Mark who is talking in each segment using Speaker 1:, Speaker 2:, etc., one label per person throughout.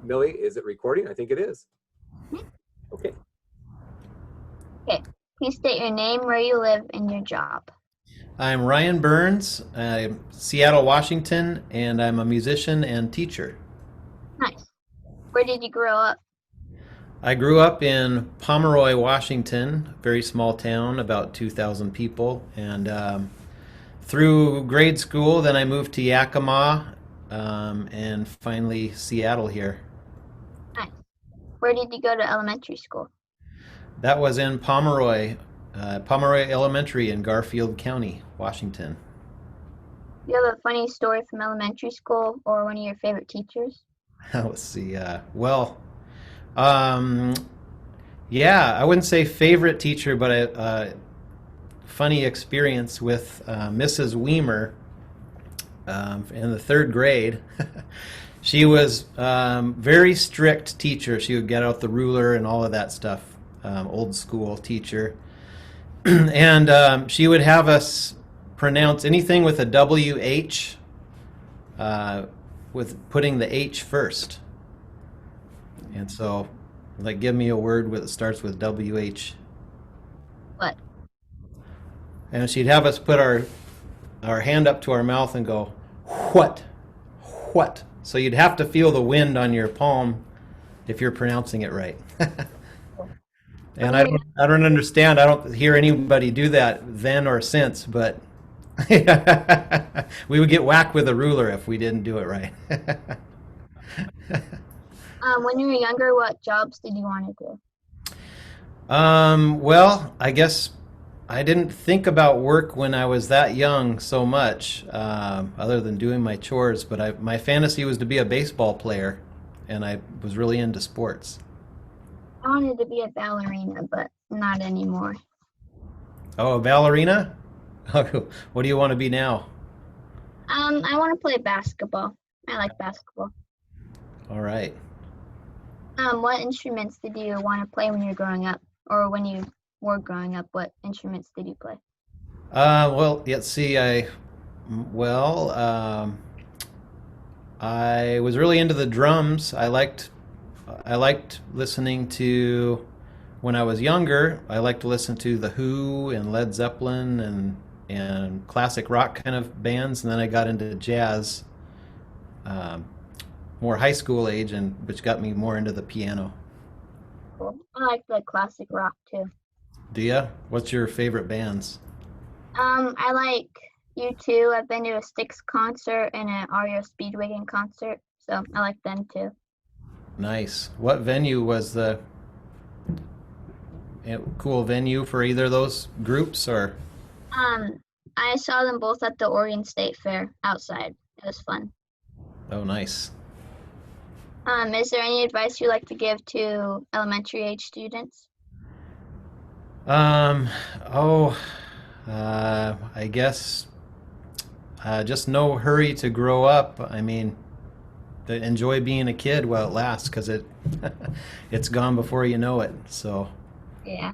Speaker 1: Millie, is it recording? I think it is. Okay.
Speaker 2: Okay. Please state your name, where you live, and your job.
Speaker 3: I'm Ryan Burns, I'm Seattle, Washington, and I'm a musician and teacher.
Speaker 2: Nice. Where did you grow up?
Speaker 3: I grew up in Pomeroy, Washington, a very small town, about 2,000 people, and through grade school, then I moved to Yakima, and finally Seattle here.
Speaker 2: Nice. Where did you go to elementary school?
Speaker 3: That was in Pomeroy, Pomeroy Elementary in Garfield County, Washington.
Speaker 2: Do you have a funny story from elementary school or one of your favorite teachers?
Speaker 3: Let's see. Um, yeah, I wouldn't say favorite teacher, but a funny experience with Mrs. Weimer in the third grade. She was very strict teacher. She would get out the ruler and all of that stuff. Old school teacher, and she would have us pronounce anything with a WH, with putting the H first. And so, like, give me a word that starts with WH.
Speaker 2: What?
Speaker 3: And she'd have us put our hand up to our mouth and go, what? What? So you'd have to feel the wind on your palm if you're pronouncing it right.
Speaker 2: When
Speaker 3: And
Speaker 2: you were,
Speaker 3: I don't understand. I don't hear anybody do that then or since, but we would get whacked with a ruler if we didn't do it right.
Speaker 2: when you were younger, what jobs did you want to do?
Speaker 3: Well, I guess I didn't think about work when I was that young so much, other than doing my chores. But my fantasy was to be a baseball player, and I was really into sports.
Speaker 2: I wanted to be a ballerina, but not anymore.
Speaker 3: Oh, a ballerina? What do you want to be now?
Speaker 2: I want to play basketball. I like basketball.
Speaker 3: All right.
Speaker 2: What instruments did you want to play when you were growing up, or when you were growing up? What instruments did you play?
Speaker 3: Well, let's see. Well, I was really into the drums. I liked listening to when I was younger. I liked to listen to the Who and Led Zeppelin and classic rock kind of bands, and then I got into jazz, um, more high school age, and which got me more into the piano.
Speaker 2: Cool. I like the classic rock too.
Speaker 3: Do ya? What's your favorite bands?
Speaker 2: I like U2. I've been to a Styx concert and an REO Speedwagon concert, so I like them too.
Speaker 3: Nice. What venue was the cool venue for either of those groups, or?
Speaker 2: Um, I saw them both at the Oregon State Fair outside. It was fun.
Speaker 3: Oh, nice.
Speaker 2: Is there any advice you'd like to give to elementary age students?
Speaker 3: Um, oh, I guess just no hurry to grow up. I mean, enjoy being a kid while it lasts, because it's gone before you know it. So,
Speaker 2: Yeah.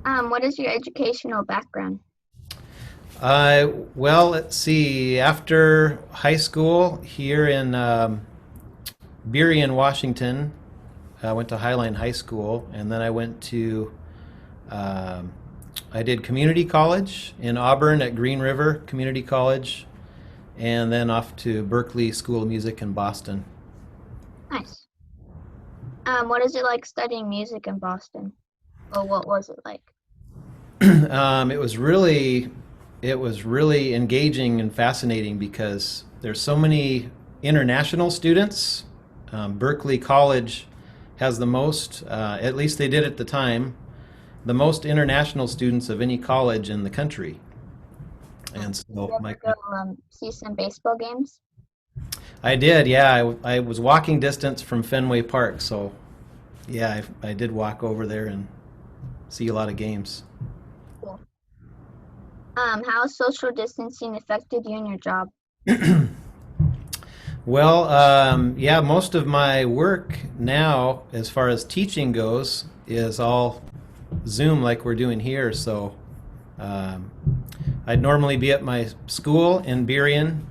Speaker 2: What is your educational background?
Speaker 3: well, let's see. After high school here in Burien, Washington, I went to Highline High School, and then I went to um, I did community college in Auburn at Green River Community College, and then off to Berklee School of Music in Boston.
Speaker 2: Nice. What is it like studying music in Boston? Or what was it like?
Speaker 3: It was really engaging and fascinating because there's so many international students. Berkeley College has the most, at least they did at the time, the most international students of any college in the country. And
Speaker 2: Did you
Speaker 3: so
Speaker 2: ever go see some baseball games?
Speaker 3: I did, yeah. I was walking distance from Fenway Park, so yeah, I did walk over there and see a lot of games.
Speaker 2: Cool. How has social distancing affected you and your job?
Speaker 3: Well, yeah, most of my work now, as far as teaching goes, is all Zoom like we're doing here. So um, I'd normally be at my school in Burien,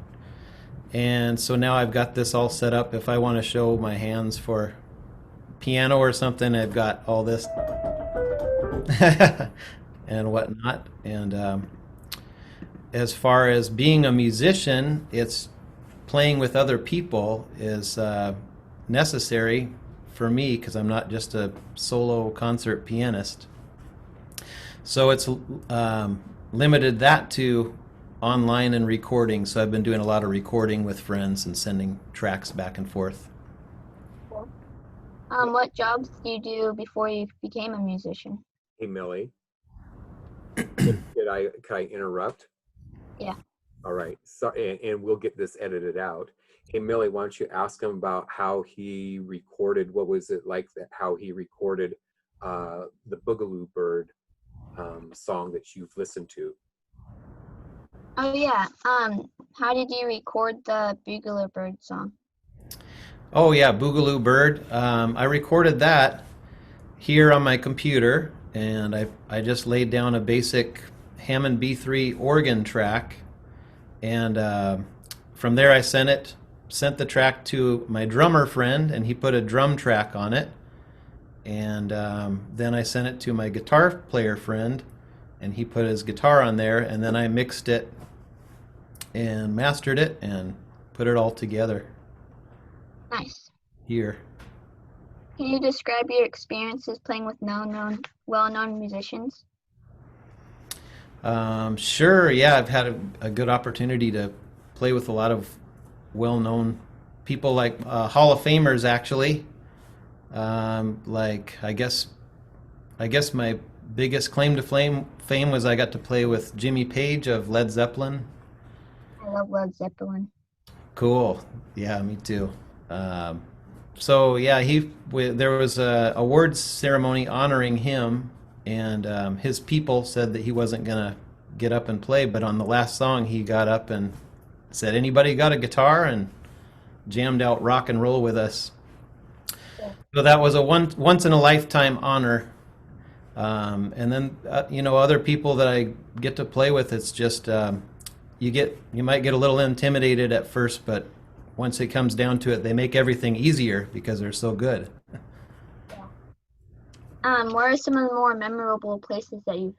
Speaker 3: And so now I've got this all set up. If I want to show my hands for piano or something, I've got all this and whatnot. And as far as being a musician, it's playing with other people is necessary for me because I'm not just a solo concert pianist. So it's limited that to online and recording. So I've been doing a lot of recording with friends and sending tracks back and forth.
Speaker 2: Cool. What jobs do you do before you became a musician?
Speaker 1: Hey, Millie, can I interrupt?
Speaker 2: Yeah.
Speaker 1: All right. So, and we'll get this edited out. Hey, Millie, why don't you ask him about how he recorded, what was it like that, how he recorded the Boogaloo Bird song that you've listened to?
Speaker 2: Oh yeah. How did you record the Boogaloo Bird song?
Speaker 3: Oh yeah, Boogaloo Bird. I recorded that here on my computer, and I just laid down a basic Hammond B3 organ track, and from there I sent the track to my drummer friend, and he put a drum track on it, and then I sent it to my guitar player friend, and he put his guitar on there, and then I mixed it and mastered it and put it all together
Speaker 2: Nice.
Speaker 3: here.
Speaker 2: Can you describe your experiences playing with well-known musicians?
Speaker 3: Sure, yeah, I've had a good opportunity to play with a lot of well-known people, like Hall of Famers, actually. Like I guess my biggest claim to fame was I got to play with Jimmy Page of Led Zeppelin.
Speaker 2: I love Led Zeppelin.
Speaker 3: Cool. Yeah, me too. So yeah, there was a awards ceremony honoring him, and his people said that he wasn't gonna get up and play, but on the last song he got up and said, "Anybody got a guitar?" and jammed out rock and roll with us.
Speaker 2: Yeah.
Speaker 3: So that was a once in a lifetime honor. And then other people that I get to play with, it's just you might get a little intimidated at first, but once it comes down to it, they make everything easier because they're so good.
Speaker 2: Where are some of the more memorable places that you've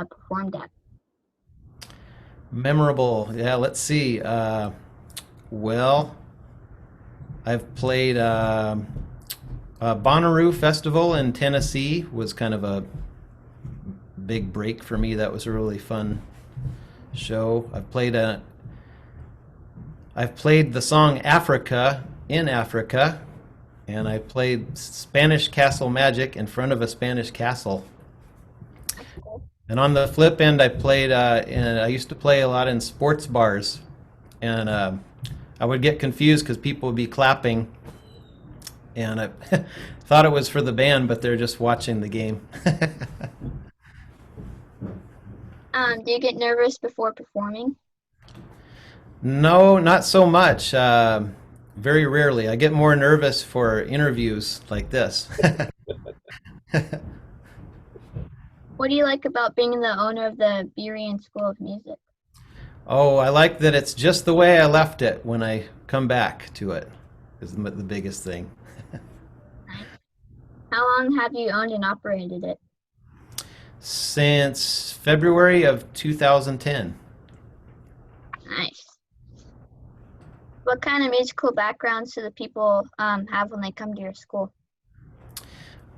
Speaker 2: performed at?
Speaker 3: Memorable, yeah. Let's see. Well, I've played Bonnaroo Festival in Tennessee. Was kind of a big break for me. That was a really fun show. I've played the song Africa in Africa, and I played Spanish Castle Magic in front of a Spanish castle. And on the flip end, I used to play a lot in sports bars, and I would get confused because people would be clapping, and I thought it was for the band, but they're just watching the game.
Speaker 2: Do you get nervous before performing?
Speaker 3: No, not so much. Very rarely. I get more nervous for interviews like this.
Speaker 2: What do you like about being the owner of the Berean School of Music?
Speaker 3: Oh, I like that it's just the way I left it when I come back to it, is the biggest thing.
Speaker 2: How long have you owned and operated it?
Speaker 3: Since February of 2010.
Speaker 2: Nice. What kind of musical backgrounds do the people have when they come to your school?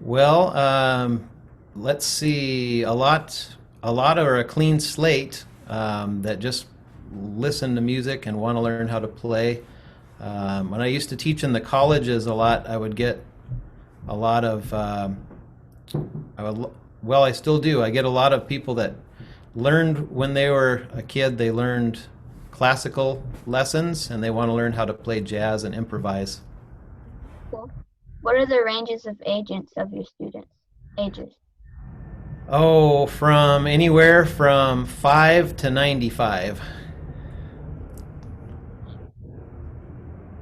Speaker 3: Well, let's see. A lot are a clean slate that just listen to music and want to learn how to play. When I used to teach in the colleges a lot, I would get a lot of, I still do. I get a lot of people that learned when they were a kid, they learned classical lessons, and they want to learn how to play jazz and improvise.
Speaker 2: Cool. What are the ranges of ages of your students? Ages?
Speaker 3: Oh, from anywhere from 5 to 95.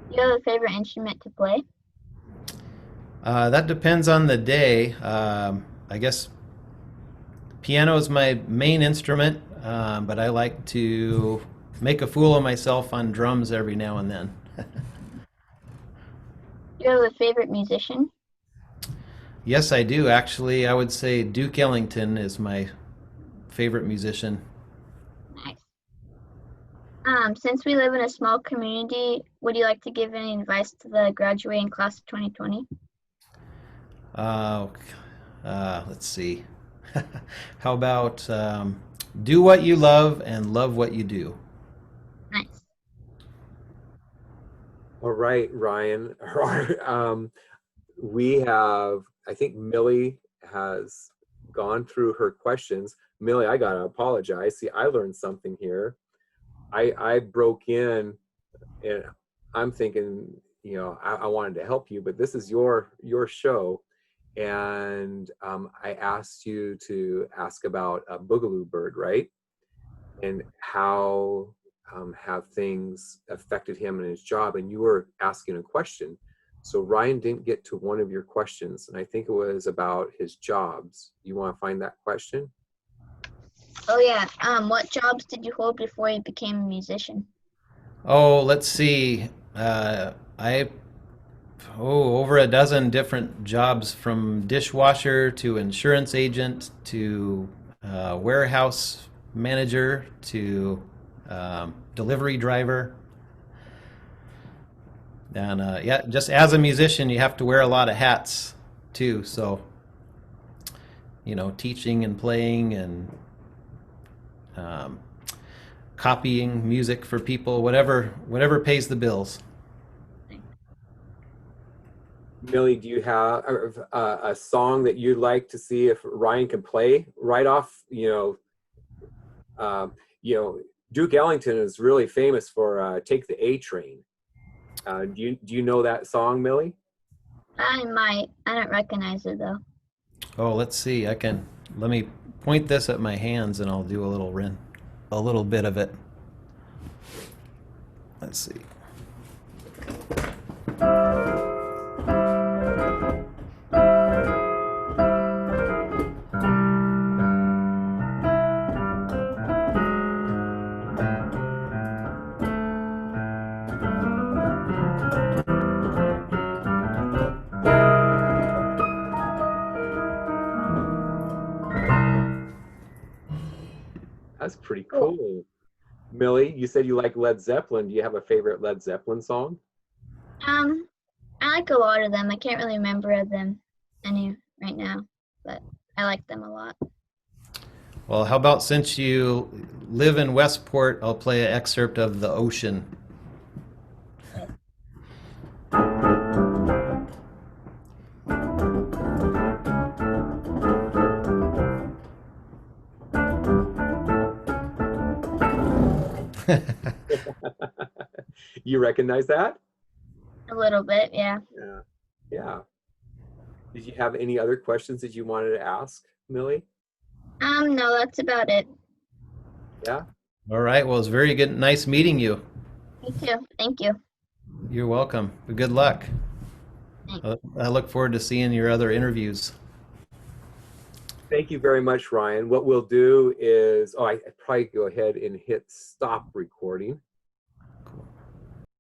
Speaker 2: Do you have a favorite instrument to play?
Speaker 3: That depends on the day. I guess piano is my main instrument, but I like to make a fool of myself on drums every now and then.
Speaker 2: Do you have a favorite musician?
Speaker 3: Yes, I do. Actually, I would say Duke Ellington is my favorite musician.
Speaker 2: Nice. Since we live in a small community, would you like to give any advice to the graduating class of 2020?
Speaker 3: Uh, let's see. How about do what you love and love what you do?
Speaker 2: Nice.
Speaker 1: All right, Ryan. We have, I think Millie has gone through her questions. Millie, I gotta apologize. See, I learned something here. I broke in and I'm thinking, I wanted to help you, but this is your show. And I asked you to ask about a Boogaloo Bird, right? And how have things affected him in his job? And you were asking a question. So Ryan didn't get to one of your questions, and I think it was about his jobs. You want to find that question?
Speaker 2: Oh yeah. What jobs did you hold before you became a musician?
Speaker 3: Oh, let's see. I over a dozen different jobs, from dishwasher to insurance agent to warehouse manager to delivery driver. And yeah, just as a musician, you have to wear a lot of hats too. So, teaching and playing and um, copying music for people, whatever pays the bills.
Speaker 1: Millie, do you have a song that you'd like to see if Ryan can play right off? Duke Ellington is really famous for "Take the A Train." Do you know that song, Millie?
Speaker 2: I might. I don't recognize it though.
Speaker 3: Oh, let's see. Let me point this at my hands and I'll do a little bit of it. Let's see.
Speaker 1: That's pretty cool. Millie, you said you like Led Zeppelin. Do you have a favorite Led Zeppelin song?
Speaker 2: I like a lot of them. I can't really remember them any right now, but I like them a lot.
Speaker 3: Well, how about, since you live in Westport, I'll play an excerpt of The Ocean.
Speaker 1: You recognize that?
Speaker 2: A little bit, yeah.
Speaker 1: Yeah. Yeah. Did you have any other questions that you wanted to ask, Millie?
Speaker 2: No, that's about it.
Speaker 1: Yeah.
Speaker 3: All right. Well, it's very good. Nice meeting you.
Speaker 2: Me too. Thank you.
Speaker 3: You're welcome. Good luck.
Speaker 2: Thanks.
Speaker 3: I look forward to seeing your other interviews.
Speaker 1: Thank you very much, Ryan. What we'll do is, I probably go ahead and hit stop recording.